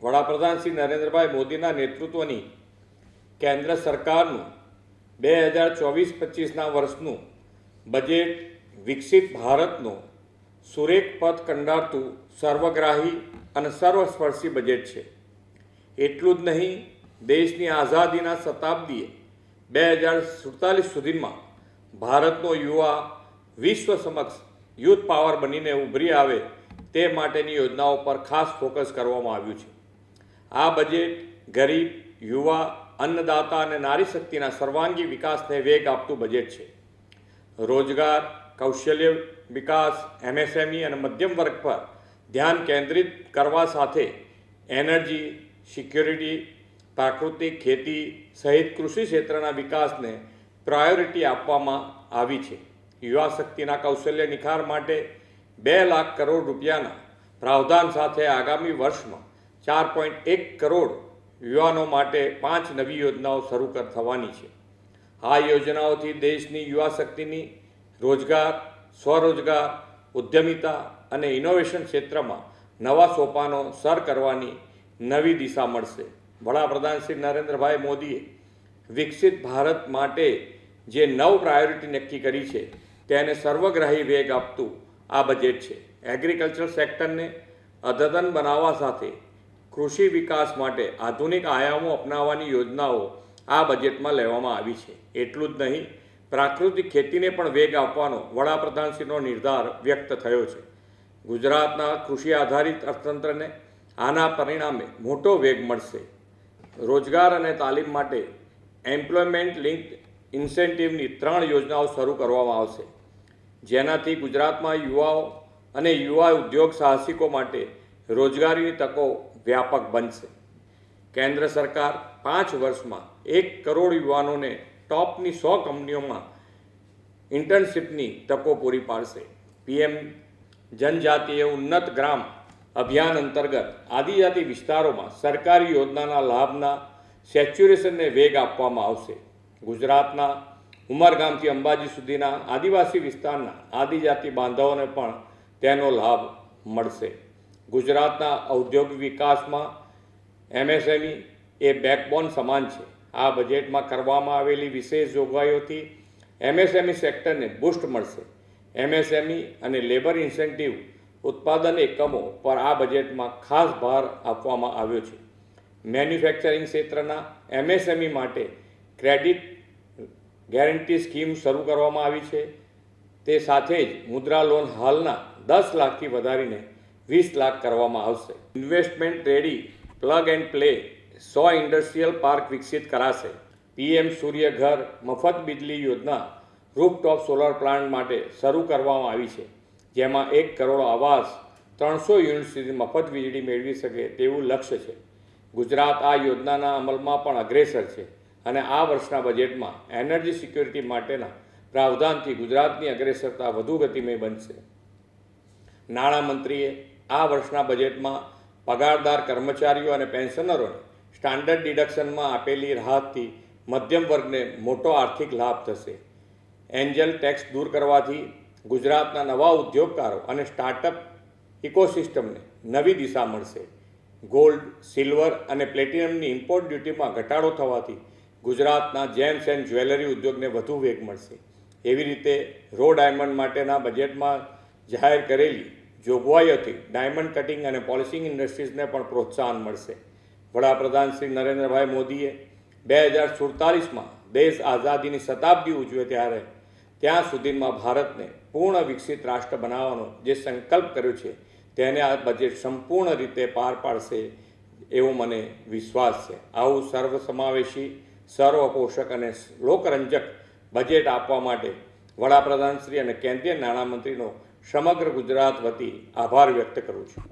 વડાપ્રધાન શ્રી નરેન્દ્રભાઈ મોદીના નેતૃત્વની કેન્દ્ર સરકારનું 2024-25ના વર્ષનું બજેટ વિકસિત ભારતનો સુરેખ પથ કંડારતું સર્વગ્રાહી અને સર્વસ્પર્શી બજેટ છે. એટલું જ નહીં, દેશની આઝાદીના શતાબ્દીએ 2047 સુધીમાં ભારતનો યુવા વિશ્વ સમક્ષ યુથ પાવર બનીને ઉભરી આવે તે માટેની યોજનાઓ પર ખાસ ફોકસ કરવામાં આવ્યું છે. આ બજેટ ગરીબ, યુવા, અન્નદાતા અને નારી શક્તિના સર્વાંગી વિકાસને વેગ આપતું બજેટ છે. રોજગાર, કૌશલ્ય વિકાસ, MSME અને મધ્યમ વર્ગ પર ધ્યાન કેન્દ્રિત કરવા સાથે એનર્જી, સિક્યોરિટી, પ્રાકૃતિક ખેતી સહિત કૃષિ ક્ષેત્રના વિકાસને પ્રાયોરિટી આપવામાં આવી છે. યુવા શક્તિના કૌશલ્ય નિખાર માટે 2 લાખ કરોડ રૂપિયાના પ્રાવધાન સાથે આગામી વર્ષમાં 4.1 કરોડ યુવાનો માટે 5 નવી યોજનાઓ શરૂ થવાની છે. આ યોજનાઓથી દેશની યુવા શક્તિની રોજગાર, સ્વરોજગાર, ઉદ્યમિતા અને ઇનોવેશન ક્ષેત્રમાં નવા સોપાનો સર કરવાની નવી દિશા મળશે. વડાપ્રધાન શ્રી નરેન્દ્રભાઈ મોદીએ વિકસિત ભારત માટે જે 9 પ્રાયોરિટી નક્કી કરી છે તેને સર્વગ્રાહી વેગ આપતું આ બજેટ છે. એગ્રીકલ્ચર સેક્ટરને અદ્યતન બનાવવા સાથે કૃષિ વિકાસ માટે આધુનિક આયામો અપનાવવાની યોજનાઓ આ બજેટમાં લેવામાં આવી છે. એટલું જ નહીં, પ્રાકૃતિક ખેતીને પણ વેગ આપવાનો વડાપ્રધાનશ્રીનો નિર્ધાર વ્યક્ત થયો છે. ગુજરાતના કૃષિ આધારિત અર્થતંત્રને આના પરિણામે મોટો વેગ મળશે. રોજગાર અને તાલીમ માટે એમ્પ્લોયમેન્ટ લિંક્ડ ઇન્સેન્ટિવની 3 યોજનાઓ શરૂ કરવામાં આવશે, જેનાથી ગુજરાતમાં યુવાઓ અને યુવા ઉદ્યોગ સાહસિકો માટે રોજગારીની તકો વ્યાપક બનશે. કેન્દ્ર સરકાર 5 વર્ષમાં 1 કરોડ યુવાનોને ટોપની 100 કંપનીઓમાં ઇન્ટર્નશીપની તકો પૂરી પાડશે. PM જનજાતીય ઉન્નત ગ્રામ અભિયાન અંતર્ગત આદિજાતિ વિસ્તારોમાં સરકારી યોજનાના લાભના સેચ્યુરેશનને વેગ આપવામાં આવશે. ગુજરાતના ઉમરગામથી અંબાજી સુધીના આદિવાસી વિસ્તારના આદિજાતિ બાંધવોને પણ તેનો લાભ મળશે. ગુજરાતના ઔદ્યોગિક વિકાસમાં MSME એ બેકબોન સમાન છે. આ બજેટમાં કરવામાં આવેલી વિશેષ જોગવાઈઓથી MSME સેક્ટરને બૂસ્ટ મળશે. MSME અને લેબર ઇન્સેન્ટિવ ઉત્પાદન એકમો પર આ બજેટમાં ખાસ ભાર આપવામાં આવ્યો છે. મેન્યુફેક્ચરિંગ ક્ષેત્રના MSME માટે ક્રેડિટ ગેરંટી સ્કીમ શરૂ કરવામાં આવી છે. તે સાથે જ મુદ્રા લોન હાલના 10 લાખથી વધારીને 20 લાખ કરવામાં આવશે. Investment ready plug and play 100 industrial park વિકસિત કરાશે. PM સૂર્ય ઘર મફત બિજલી યોજના રૂફટોપ સોલર પ્લાન્ટ માટે શરૂ કરવામાં આવી છે, જેમાં 1 કરોડ આવાસ 300 યુનિટ સુધી મફત વીજળી મેળવી શકે તેવું લક્ષ્ય છે. ગુજરાત આ યોજનાના અમલમાં પણ અગ્રેસર છે અને આ વર્ષના બજેટમાં એનર્જી સિક્યોરિટી માટેના પ્રાવધાનથી ગુજરાતની અગ્રેસરતા વધુ ગતિમય બનશે. નાણામંત્રીએ આ વર્ષના બજેટમાં પગારદાર કર્મચારીઓ અને પેન્શનરોને સ્ટાન્ડર્ડ ડિડક્શનમાં આપેલી રાહતથી મધ્યમ વર્ગને મોટો આર્થિક લાભ થશે. એન્જલ ટેક્સ દૂર કરવાથી ગુજરાતના નવા ઉદ્યોગકારો અને સ્ટાર્ટઅપ ઇકોસિસ્ટમને નવી દિશા મળશે. ગોલ્ડ, સિલ્વર અને પ્લેટિનમની ઇમ્પોર્ટ ડ્યુટીમાં ઘટાડો થવાથી ગુજરાતના જેમ્સ એન્ડ જ્વેલરી ઉદ્યોગને વધુ વેગ મળશે. એવી રીતે રો ડાયમંડ માટેના બજેટમાં જાહેર કરેલી જોગવાઈઓથી ડાયમંડ કટિંગ અને પોલિશિંગ ઇન્ડસ્ટ્રીઝને પણ પ્રોત્સાહન મળશે. વડાપ્રધાન શ્રી નરેન્દ્રભાઈ મોદીએ 2047માં દેશ આઝાદીની શતાબ્દી ઉજવે ત્યાં સુધીમાં ભારતને પૂર્ણ વિકસિત રાષ્ટ્ર બનાવવાનો જે સંકલ્પ કર્યો છે તેને આ બજેટ સંપૂર્ણ રીતે પાર પાડશે એવો મને વિશ્વાસ છે. આવું સર્વસમાવેશી, સર્વપોષક અને લોકરંજક બજેટ આપવા માટે વડાપ્રધાનશ્રી અને કેન્દ્રીય નાણામંત્રીનો સમગ્ર ગુજરાત વતી આભાર વ્યક્ત કરું છું.